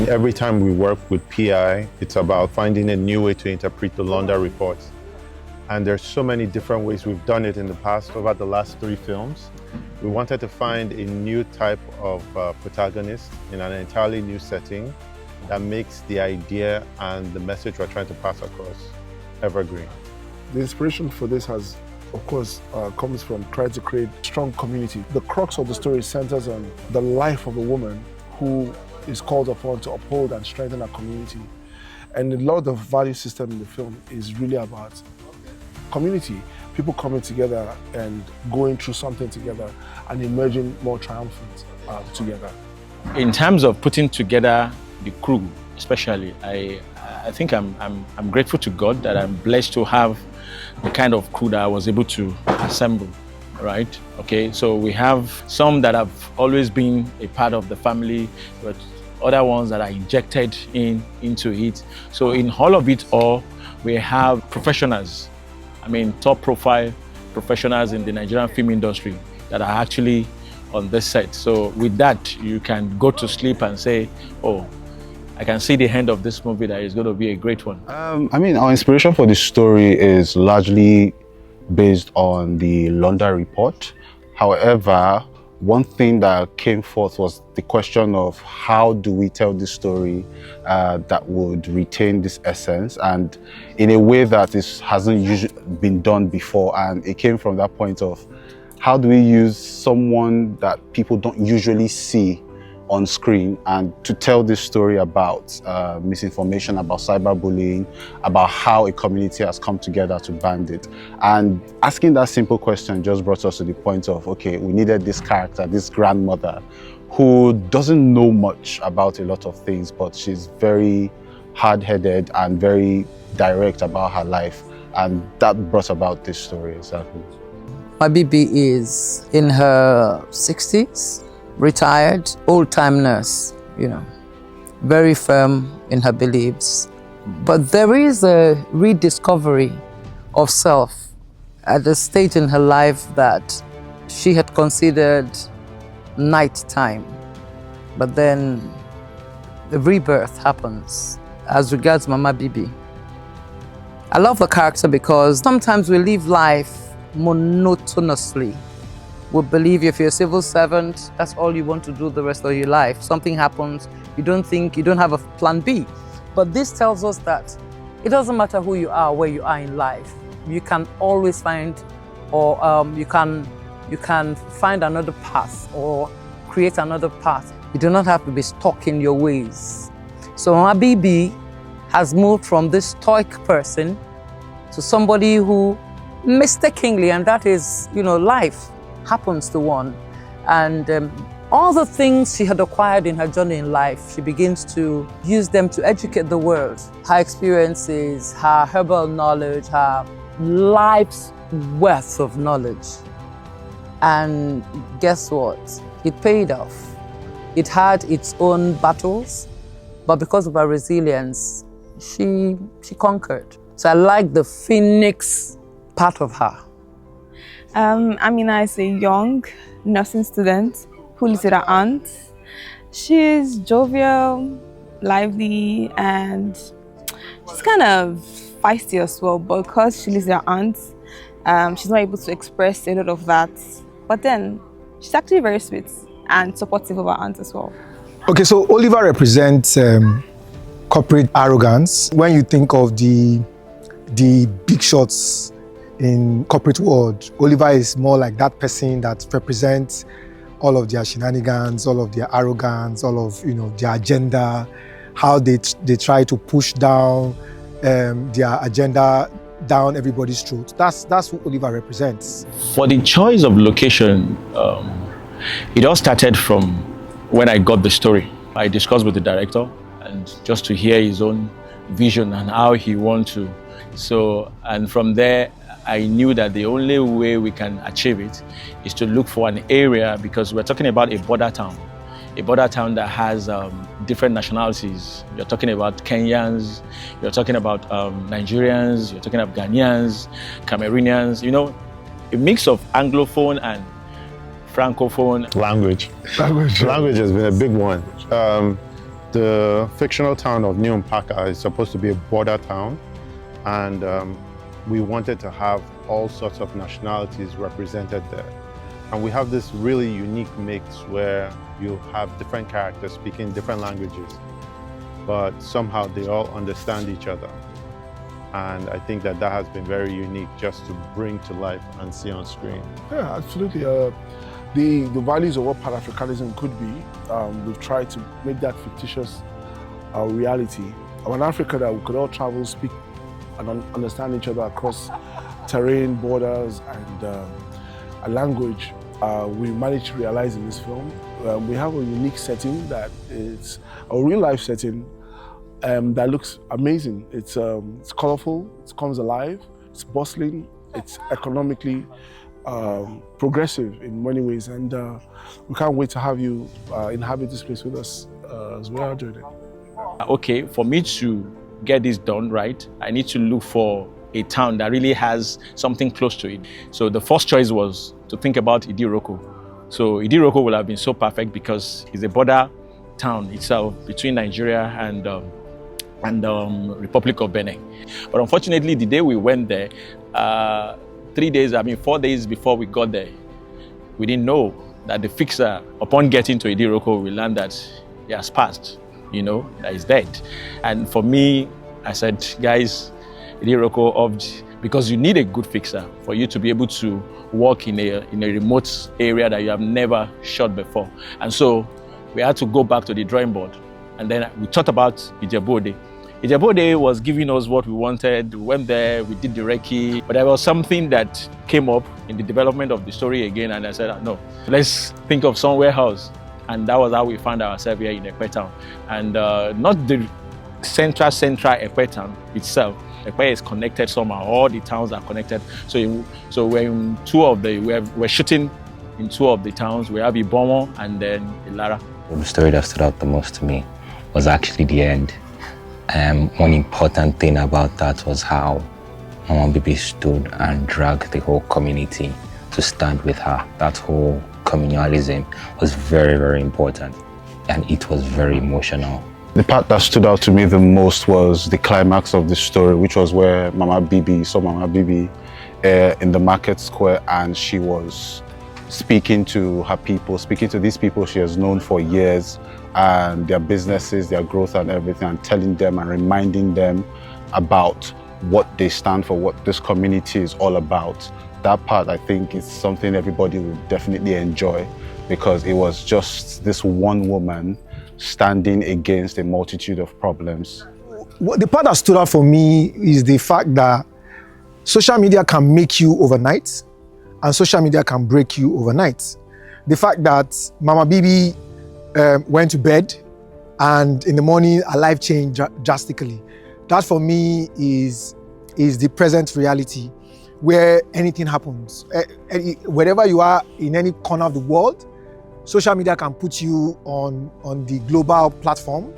every time we work with PI, it's about finding a new way to interpret the Londa reports. And there's so many different ways we've done it in the past over the last 3 films. We wanted to find a new type of protagonist in an entirely new setting that makes the idea and the message we're trying to pass across evergreen. The inspiration for this has, of course, comes from trying to create strong community. The crux of the story centers on the life of a woman who is called upon to uphold and strengthen our community. And a lot of the value system in the film is really about community, people coming together and going through something together and emerging more triumphant together. In terms of putting together the crew, especially, I think I'm grateful to God that I'm blessed to have the kind of crew that I was able to assemble, right? Okay, so we have some that have always been a part of the family, but other ones that are injected into it. So in all of it all, we have professionals. I mean, top profile professionals in the Nigerian film industry that are actually on this set. So with that, you can go to sleep and say, oh, I can see the end of this movie that is going to be a great one. I mean, our inspiration for this story is largely based on the Londa report. However, one thing that came forth was the question of how do we tell this story that would retain this essence and in a way that this hasn't usually been done before. And it came from that point of how do we use someone that people don't usually see on screen and to tell this story about misinformation, about cyberbullying, about how a community has come together to ban it. And asking that simple question just brought us to the point of, okay, we needed this character, this grandmother, who doesn't know much about a lot of things, but she's very hard-headed and very direct about her life. And that brought about this story, exactly. My Bibi is in her 60s. Retired, old-time nurse, you know, very firm in her beliefs. But there is a rediscovery of self at a stage in her life that she had considered nighttime. But then the rebirth happens as regards Mama Bibi. I love the character because sometimes we live life monotonously. We believe if you're a civil servant, that's all you want to do the rest of your life. Something happens, you don't have a plan B. But this tells us that it doesn't matter who you are, where you are in life. You can always find, or you can find another path or create another path. You do not have to be stuck in your ways. So Mama Bibi has moved from this stoic person to somebody who mistakenly, and that is, you know, life happens to one. And all the things she had acquired in her journey in life, she begins to use them to educate the world. Her experiences, her herbal knowledge, her life's worth of knowledge. And guess what? It paid off. It had its own battles, but because of her resilience, she conquered. So I like the phoenix part of her. Amina is a young nursing student who lives with her aunt. She's jovial, lively, and she's kind of feisty as well, but because she lives with her aunt, she's not able to express a lot of that. But then, she's actually very sweet and supportive of her aunt as well. Okay, so Oliver represents corporate arrogance. When you think of the big shots in corporate world, Oliver is more like that person that represents all of their shenanigans, all of their arrogance, all of their agenda, how they try to push down their agenda down everybody's throat. That's what Oliver represents. For the choice of location, it all started from when I got the story. I discussed with the director and just to hear his own vision and how he wants to. So, and from there, I knew that the only way we can achieve it is to look for an area, because we're talking about a border town that has different nationalities. You're talking about Kenyans, you're talking about Nigerians, you're talking about Ghanaians, Cameroonians, a mix of Anglophone and Francophone. Language has been a big one. The fictional town of New Mpaka is supposed to be a border town, and we wanted to have all sorts of nationalities represented there. And we have this really unique mix where you have different characters speaking different languages, but somehow they all understand each other. And I think that has been very unique just to bring to life and see on screen. Yeah, absolutely. The values of what Pan-Africanism could be, we've tried to make that fictitious reality. An Africa that we could all travel, speak, and understand each other across terrain, borders, and a language. We managed to realize in this film. We have a unique setting that is a real-life setting that looks amazing. It's colorful, it comes alive, it's bustling, it's economically progressive in many ways, and we can't wait to have you inhabit this place with us as we are doing it. Okay, for me to get this done right, I need to look for a town that really has something close to it. So the first choice was to think about Idiroko. So Idiroko would have been so perfect because it's a border town itself between Nigeria and Republic of Benin. But unfortunately, the day we went there, 4 days before we got there, we didn't know that the fixer, upon getting to Idiroko, we learned that he has passed, that he's dead. And for me, I said, guys, Idiroko, because you need a good fixer for you to be able to work in a remote area that you have never shot before. And so we had to go back to the drawing board. And then we thought about Ijebu-Ode. Ijebu-Ode was giving us what we wanted. We went there, we did the recce, but there was something that came up in the development of the story again, and I said, no, let's think of somewhere else. And that was how we found ourselves here in Ekpe town. And not the central Ekpe town itself. Ekpe is connected somehow, all the towns are connected. So we're shooting in 2 of the towns. We have Ibomo and then Ilara. The story that stood out the most to me was actually the end. One important thing about that was how Mama Bibi stood and dragged the whole community to stand with her. That whole communalism was very, very important, and it was very emotional. The part that stood out to me the most was the climax of the story, which was where Mama Bibi in the market square, and she was speaking to her people, speaking to these people she has known for years, and their businesses, their growth and everything, and telling them and reminding them about what they stand for, what this community is all about. That part, I think, is something everybody will definitely enjoy, because it was just this one woman standing against a multitude of problems. The part that stood out for me is the fact that social media can make you overnight, and social media can break you overnight. The fact that Mama Bibi went to bed and in the morning her life changed drastically. That for me is the present reality, where anything happens. Wherever you are in any corner of the world, social media can put you on the global platform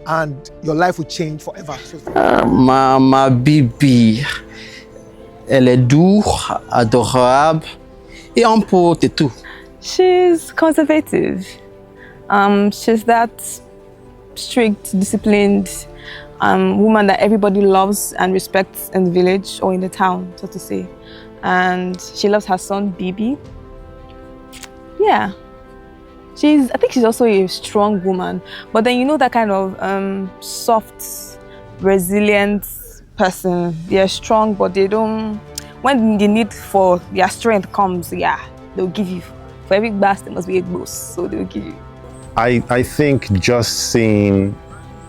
and your life will change forever. Mama Bibi, elle est douce, adorable et un peu de tout. She's conservative. She's that strict, disciplined woman that everybody loves and respects in the village or in the town, so to say. And she loves her son, Bibi. Yeah. I think she's also a strong woman. But then that kind of soft, resilient person. They're strong, but they don't... When the need for their strength comes, they'll give you. For every bass, there must be a boss, so they'll give you. I think just seeing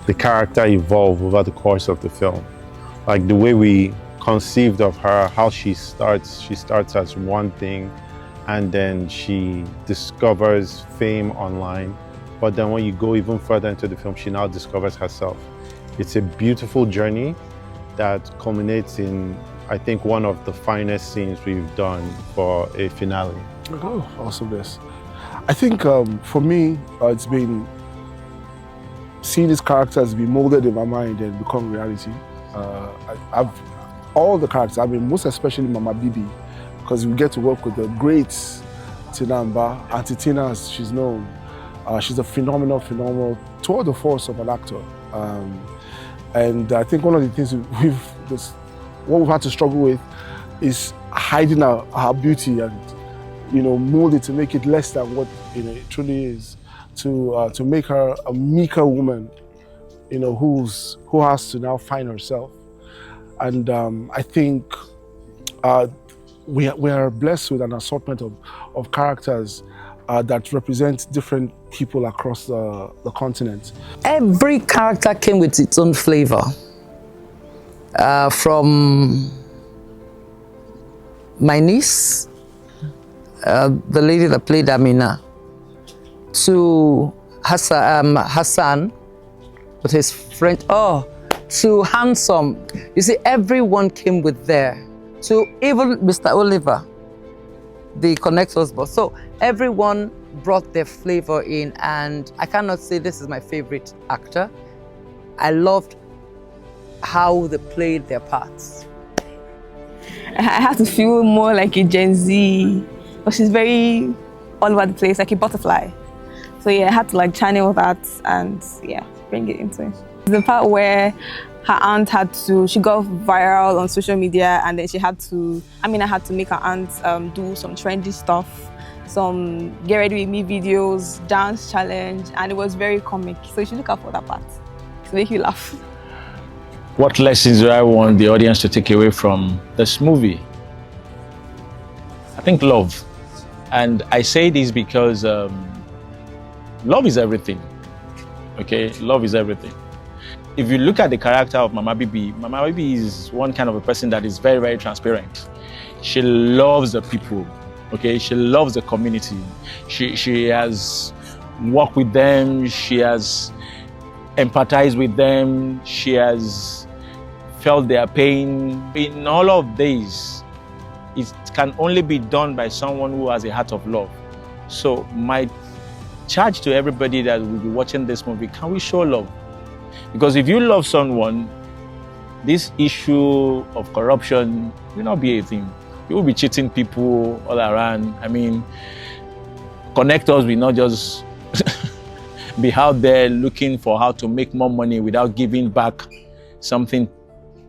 the character evolve over the course of the film, like the way we conceived of her, how she starts as one thing, and then she discovers fame online. But then when you go even further into the film, she now discovers herself. It's a beautiful journey that culminates in, I think, one of the finest scenes we've done for a finale. Oh, awesomeness. I think for me, it's been seeing these characters be molded in my mind and become reality. All the characters, most especially Mama Bibi, because we get to work with the great Tina Mba, Auntie Tina as she's known. She's a phenomenal tour de force of an actor. And I think one of the things what we've had to struggle with is hiding our beauty and, mold it to make it less than what, it truly is. To make her a meeker woman, who has to now find herself. And I think we are blessed with an assortment of characters that represent different people across the continent. Every character came with its own flavor. From my niece, the lady that played Amina, to Hassan with his friend, to Handsome. You see, everyone came with to even Mr. Oliver, the connectors boss. So everyone brought their flavor in, and I cannot say this is my favorite actor. I loved how they played their parts. I had to feel more like a Gen Z, but she's very all over the place, like a butterfly. So yeah, I had to channel that and bring it into it. The part where her aunt she got viral on social media, and then I had to make her aunt do some trendy stuff, some get ready with me videos, dance challenge, and it was very comic. So you should look out for that part to make you laugh. What lessons do I want the audience to take away from this movie? I think love. And I say this because love is everything, okay? Love is everything. If you look at the character of Mama Bibi is one kind of a person that is very, very transparent. She loves the people, okay? She loves the community. She has worked with them. She has empathized with them. She has felt their pain. In all of this, it can only be done by someone who has a heart of love. So my charge to everybody that will be watching this movie, can we show love? Because if you love someone, this issue of corruption will not be a thing. You will be cheating people all around. I mean, connectors will not just be out there looking for how to make more money without giving back something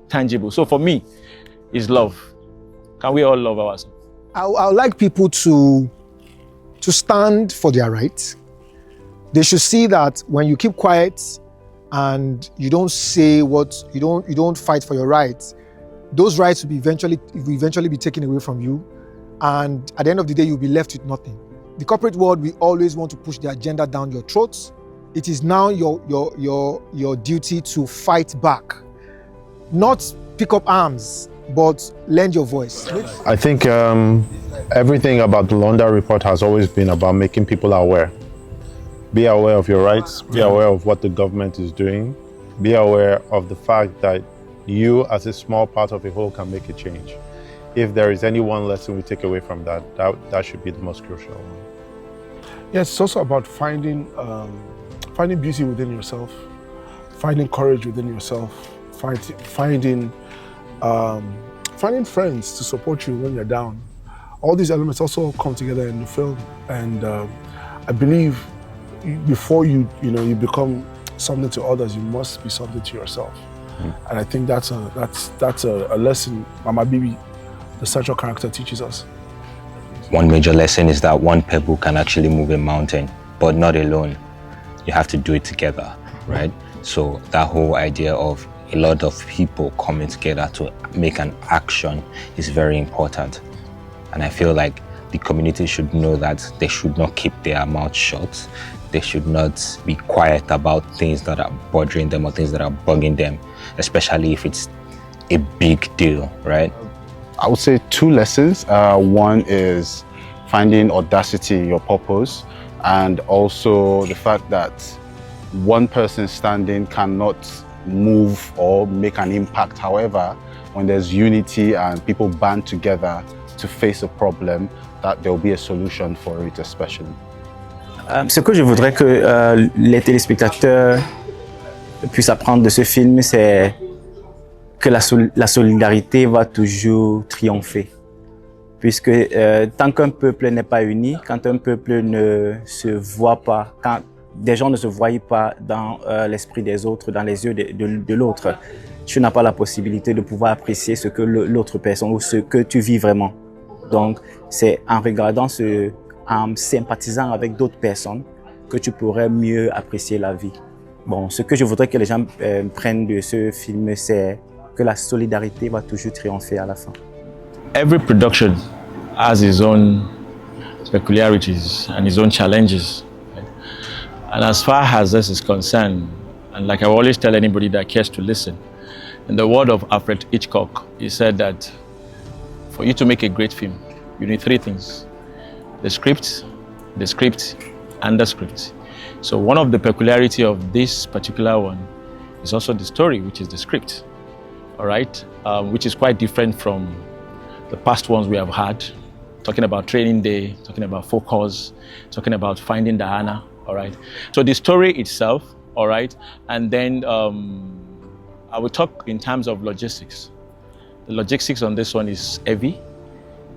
tangible. So for me, it's love. Can we all love ourselves? I would like people to stand for their rights. They should see that when you keep quiet and you don't say you don't fight for your rights, those rights will eventually be taken away from you, and at the end of the day, you'll be left with nothing. The corporate world will always want to push the agenda down your throats. It is now your duty to fight back, not pick up arms, but lend your voice. I think everything about the Londa report has always been about making people aware. Be aware of your rights, be aware of what the government is doing, be aware of the fact that you as a small part of a whole can make a change. If there is any one lesson we take away from that should be the most crucial one. Yes, it's also about finding beauty within yourself, finding courage within yourself, finding friends to support you when you're down. All these elements also come together in the film, and I believe before you become something to others, you must be something to yourself. And I think that's a lesson Mama Bibi, the central character, teaches us. One major lesson is that one pebble can actually move a mountain, but not alone. You have to do it together, right? So that whole idea of a lot of people coming together to make an action is very important. And I feel like the community should know that they should not keep their mouth shut. They should not be quiet about things that are bothering them or things that are bugging them, especially if it's a big deal, right? I would say two lessons. One is finding audacity in your purpose, and also the fact that one person standing cannot move or make an impact. However, when there's unity and people band together to face a problem, that there will be a solution for it, especially. Ce que je voudrais que les téléspectateurs puissent apprendre de ce film, c'est que la solidarité va toujours triompher. Puisque tant qu'un peuple n'est pas uni, quand un peuple ne se voit pas, quand des gens ne se voient pas dans l'esprit des autres, dans les yeux de l'autre. Tu n'as pas la possibilité de pouvoir apprécier ce que l'autre personne ou ce que tu vis vraiment. Donc, c'est en regardant en sympathisant avec d'autres personnes que tu pourrais mieux apprécier la vie. Bon, ce que je voudrais que les gens prennent de ce film, c'est que la solidarité va toujours triompher à la fin. Every production has its own peculiarities and its own challenges. Right? And as far as this is concerned, and like I always tell anybody that cares to listen, in the word of Alfred Hitchcock, he said that for you to make a great film, you need three things: the script, and the script. So one of the peculiarity of this particular one is also the story, which is the script, all right, which is quite different from the past ones we have had, talking about Training Day, talking about Focus, talking about Finding Diana, all right. So the story itself, all right, and then I will talk in terms of logistics. The logistics on this one is heavy,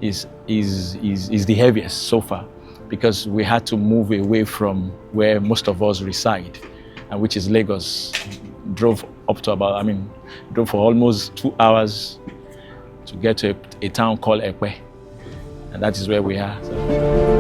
is the heaviest so far, because we had to move away from where most of us reside, and which is Lagos. Drove for almost 2 hours to get to a town called Ekwe, and that is where we are. So.